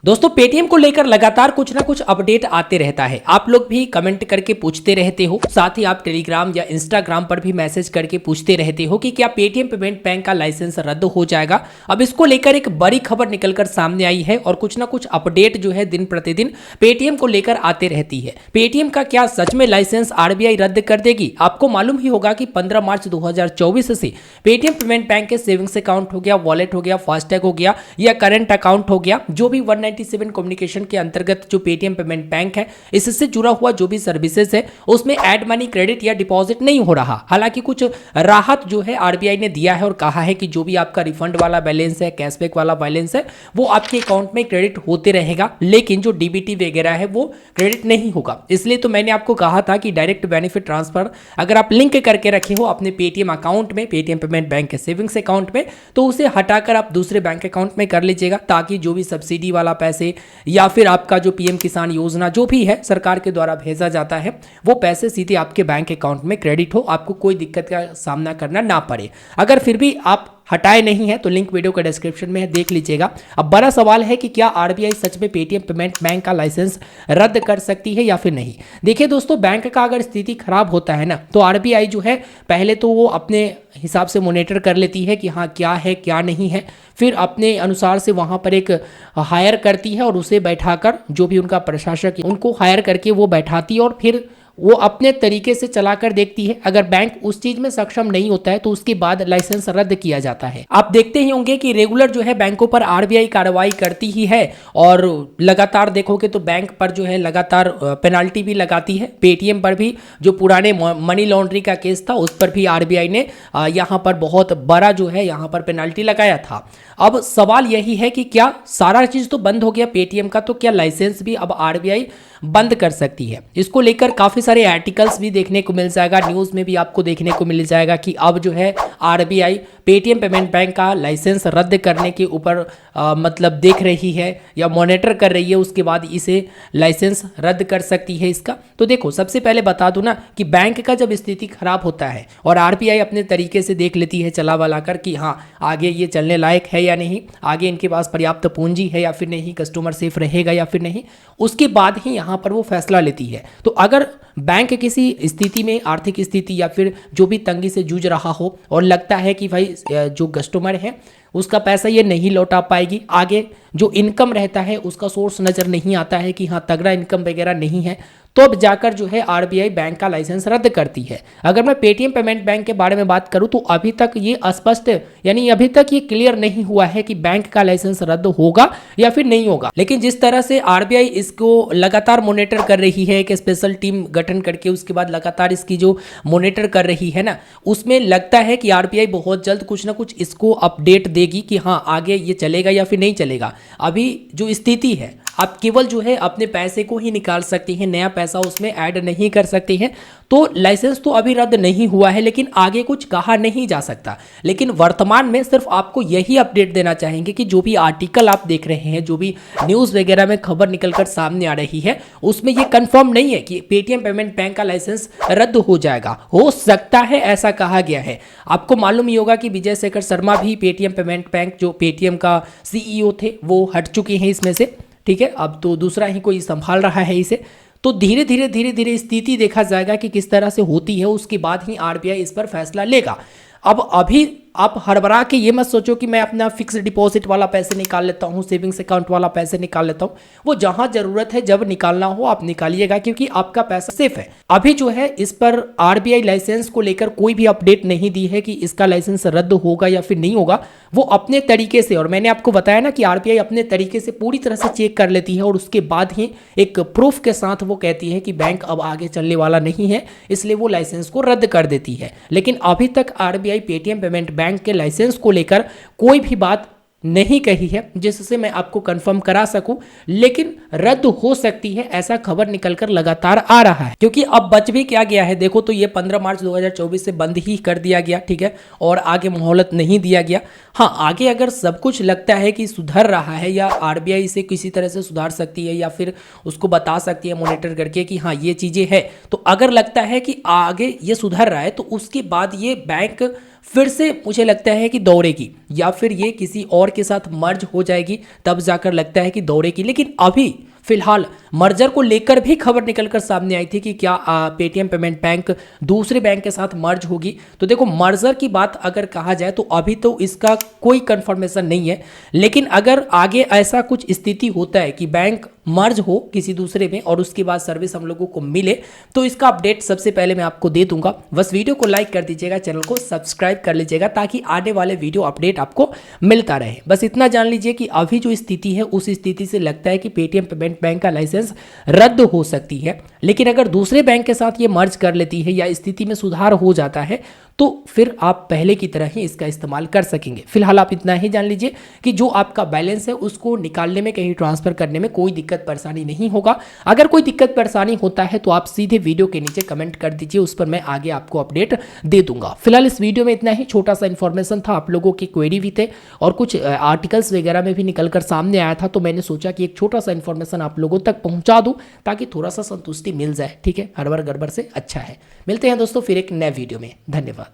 दोस्तों पेटीएम को लेकर लगातार कुछ ना कुछ अपडेट आते रहता है। आप लोग भी कमेंट करके पूछते रहते हो, साथ ही आप टेलीग्राम या इंस्टाग्राम पर भी मैसेज करके पूछते रहते हो कि क्या पेटीएम पेमेंट बैंक का लाइसेंस रद्द हो जाएगा। अब इसको लेकर एक बड़ी खबर निकलकर सामने आई है और कुछ ना कुछ अपडेट जो है दिन प्रतिदिन पेटीएम को लेकर आते रहती है। पेटीएम का क्या सच में लाइसेंस आरबीआई रद्द कर देगी? आपको मालूम ही होगा कि 15 मार्च 2024 से पेटीएम पेमेंट बैंक के सेविंग्स अकाउंट हो गया, वॉलेट हो गया, फास्टैग हो गया या करंट अकाउंट हो गया, जो भी 197 कम्युनिकेशन के अंतर्गत जो पेटीएम पेमेंट बैंक है इससे जुड़ा हुआ जो भी सर्विसेज है उसमें ऐड मनी, क्रेडिट या डिपॉजिट नहीं हो रहा। हालांकि कुछ राहत जो है आरबीआई ने दिया है और कहा है कि जो भी आपका रिफंड वाला बैलेंस है, कैशबैक वाला बैलेंस है, वो आपके अकाउंट में क्रेडिट होते रहेगा, लेकिन जो डीबीटी वगैरह है वो क्रेडिट नहीं होगा। इसलिए तो मैंने आपको कहा था कि डायरेक्ट बेनिफिट ट्रांसफर अगर आप लिंक करके रखे हो अपने पेटीएम अकाउंट में, पेटीएम पेमेंट बैंक के सेविंग्स अकाउंट में, तो उसे हटाकर आप दूसरे बैंक अकाउंट में कर लीजिएगा, ताकि जो भी सब्सिडी वाला पैसे या फिर आपका जो पीएम किसान योजना जो भी है सरकार के द्वारा भेजा जाता है वो पैसे सीधे आपके बैंक अकाउंट में क्रेडिट हो, आपको कोई दिक्कत का सामना करना ना पड़े। अगर फिर भी आप हटाए नहीं है तो लिंक वीडियो के डिस्क्रिप्शन में है, देख लीजिएगा। अब बड़ा सवाल है कि क्या आरबीआई सच में पेटीएम पेमेंट बैंक का लाइसेंस रद्द कर सकती है या फिर नहीं। देखिए दोस्तों, बैंक का अगर स्थिति खराब होता है ना तो आरबीआई जो है पहले तो वो अपने हिसाब से मॉनिटर कर लेती है कि हाँ क्या है क्या नहीं है, फिर अपने अनुसार से वहाँ पर एक हायर करती है और उसे बैठाकर जो भी उनका प्रशासक है उनको हायर करके वो बैठाती है और फिर वो अपने तरीके से चलाकर देखती है। अगर बैंक उस चीज में सक्षम नहीं होता है तो उसके बाद लाइसेंस रद्द किया जाता है। आप देखते ही होंगे कि रेगुलर जो है बैंकों पर आरबीआई कार्रवाई करती ही है और लगातार देखोगे तो बैंक पर जो है लगातार पेनाल्टी भी लगाती है। पेटीएम पर भी जो पुराने मनी लॉन्ड्रिंग का केस था उस पर भी आरबीआई ने यहाँ पर बहुत बड़ा जो है यहाँ पर पेनाल्टी लगाया था। अब सवाल यही है कि क्या सारा चीज तो बंद हो गया पेटीएम का, तो क्या लाइसेंस भी अब आरबीआई बंद कर सकती है? इसको लेकर काफी सारे आर्टिकल्स भी देखने को मिल जाएगा, न्यूज में भी आपको देखने को मिल जाएगा कि अब जो है आरबीआई पेटीएम पेमेंट बैंक का लाइसेंस रद्द करने के ऊपर मतलब देख रही है या मॉनिटर कर रही है, उसके बाद इसे लाइसेंस रद्द कर सकती है इसका। तो देखो, सबसे पहले बता दूं ना कि बैंक का जब स्थिति खराब होता है और आरबीआई अपने तरीके से देख लेती है चला वाला कर कि हाँ आगे ये चलने लायक है या नहीं, आगे इनके पास पर्याप्त पूंजी है या फिर नहीं, कस्टमर सेफ रहेगा या फिर नहीं, उसके बाद ही यहाँ पर वो फैसला लेती है। तो अगर बैंक किसी स्थिति में, आर्थिक स्थिति या फिर जो भी तंगी से जूझ रहा हो और लगता है कि भाई जो कस्टमर है उसका पैसा ये नहीं लौटा पाएगी, आगे जो इनकम रहता है उसका सोर्स नज़र नहीं आता है कि हाँ तगड़ा इनकम वगैरह नहीं है, तो अब जाकर जो है आरबीआई बैंक का लाइसेंस रद्द करती है। अगर मैं पेटीएम पेमेंट बैंक के बारे में बात करूं तो अभी तक ये अस्पष्ट, यानी अभी तक ये क्लियर नहीं हुआ है कि बैंक का लाइसेंस रद्द होगा या फिर नहीं होगा। लेकिन जिस तरह से आरबीआई इसको लगातार मॉनिटर कर रही है, एक स्पेशल टीम गठन करके उसके बाद लगातार इसकी जो मॉनिटर कर रही है ना, उसमें लगता है कि आरबीआई बहुत जल्द कुछ ना कुछ इसको अपडेट देगी कि हाँ आगे ये चलेगा या फिर नहीं चलेगा। अभी जो स्थिति है आप केवल जो है अपने पैसे को ही निकाल सकती हैं, नया पैसा उसमें ऐड नहीं कर सकती हैं। तो लाइसेंस तो अभी रद्द नहीं हुआ है लेकिन आगे कुछ कहा नहीं जा सकता। लेकिन वर्तमान में सिर्फ आपको यही अपडेट देना चाहेंगे कि जो भी आर्टिकल आप देख रहे हैं, जो भी न्यूज़ वगैरह में खबर निकलकर सामने आ रही है, उसमें ये कंफर्म नहीं है कि पेटीएम पेमेंट बैंक का लाइसेंस रद्द हो जाएगा। हो सकता है ऐसा कहा गया है। आपको मालूम ही होगा कि विजय शेखर शर्मा भी पेटीएम पेमेंट बैंक जो पेटीएम का सीईओ थे वो हट चुके हैं इसमें से, ठीक है। अब तो दूसरा ही कोई संभाल रहा है इसे। तो धीरे धीरे स्थिति देखा जाएगा कि किस तरह से होती है, उसके बाद ही आरबीआई इस पर फैसला लेगा। अब अभी आप हड़बड़ा के ये मत सोचो कि मैं अपना फिक्स डिपॉजिट वाला पैसे निकाल लेता हूँ, सेविंग्स अकाउंट वाला पैसे निकाल लेता हूँ। वो जहां जरूरत है जब निकालना हो आप निकालिएगा, क्योंकि आपका पैसा सेफ है। अभी जो है इस पर आरबीआई लाइसेंस को लेकर कोई भी अपडेट नहीं दी है कि इसका लाइसेंस रद्द होगा या फिर नहीं होगा। वो अपने तरीके से, और मैंने आपको बताया ना कि आरबीआई अपने तरीके से पूरी तरह से चेक कर लेती है और उसके बाद ही एक प्रूफ के साथ वो कहती है कि बैंक अब आगे चलने वाला नहीं है, इसलिए वो लाइसेंस को रद्द कर देती है। लेकिन अभी तक आरबीआई पेटीएम पेमेंट बैंक के लाइसेंस को लेकर कोई भी बात नहीं कही है जिससे मैं आपको कंफर्म करा सकूं, लेकिन रद्द हो सकती है ऐसा खबर निकलकर लगातार आ रहा है। क्योंकि अब बच भी क्या गया है, देखो तो ये 15 मार्च 2024 से बंद ही कर दिया गया, ठीक है, और आगे मोहलत नहीं दिया गया। हाँ, आगे अगर सब कुछ लगता है कि सुधर रहा है या आरबीआई इसे किसी तरह से सुधार सकती है या फिर उसको बता सकती है मॉनिटर करके कि हाँ ये चीजें है, तो अगर लगता है कि आगे ये सुधर रहा है तो उसके बाद ये बैंक फिर से मुझे लगता है कि दौड़ेगी, या फिर ये किसी और के साथ मर्ज हो जाएगी, तब जाकर लगता है कि दौड़ेगी। लेकिन अभी फिलहाल मर्जर को लेकर भी खबर निकलकर सामने आई थी कि क्या पेटीएम पेमेंट बैंक दूसरे बैंक के साथ मर्ज होगी। तो देखो, मर्जर की बात अगर कहा जाए तो अभी तो इसका कोई कंफर्मेशन नहीं है, लेकिन अगर आगे ऐसा कुछ स्थिति होता है कि बैंक मर्ज हो किसी दूसरे में और उसके बाद सर्विस हम लोगों को मिले, तो इसका अपडेट सबसे पहले मैं आपको दे दूंगा। बस वीडियो को लाइक कर दीजिएगा, चैनल को सब्सक्राइब कर लीजिएगा, ताकि आने वाले वीडियो अपडेट आपको मिलता रहे। बस इतना जान लीजिए कि अभी जो स्थिति है उस स्थिति से लगता है कि पेटीएम पेमेंट बैंक का लाइसेंस रद्द हो सकती है। लेकिन अगर दूसरे बैंक के साथ ये मर्ज कर लेती है या स्थिति में सुधार हो जाता है, तो फिर आप पहले की तरह ही इसका इस्तेमाल कर सकेंगे। फिलहाल आप इतना ही जान लीजिए कि जो आपका बैलेंस है उसको निकालने में, कहीं ट्रांसफर करने में कोई दिक्कत परेशानी नहीं होगा। अगर कोई दिक्कत परेशानी होता है तो आप सीधे वीडियो के नीचे कमेंट कर दीजिए, उस पर मैं आगे आपको अपडेट दे दूंगा। फिलहाल इस वीडियो में इतना ही, छोटा सा इन्फॉर्मेशन था, आप लोगों की क्वेरी भी थे और कुछ आर्टिकल्स वगैरह में भी निकल कर सामने आया था, तो मैंने सोचा कि एक छोटा सा इन्फॉर्मेशन आप लोगों तक पहुंचा दूं ताकि थोड़ा सा संतुष्टि मिल जाए। ठीक है, हड़बड़ गड़बड़ से अच्छा है। मिलते हैं दोस्तों फिर एक नए वीडियो में। धन्यवाद।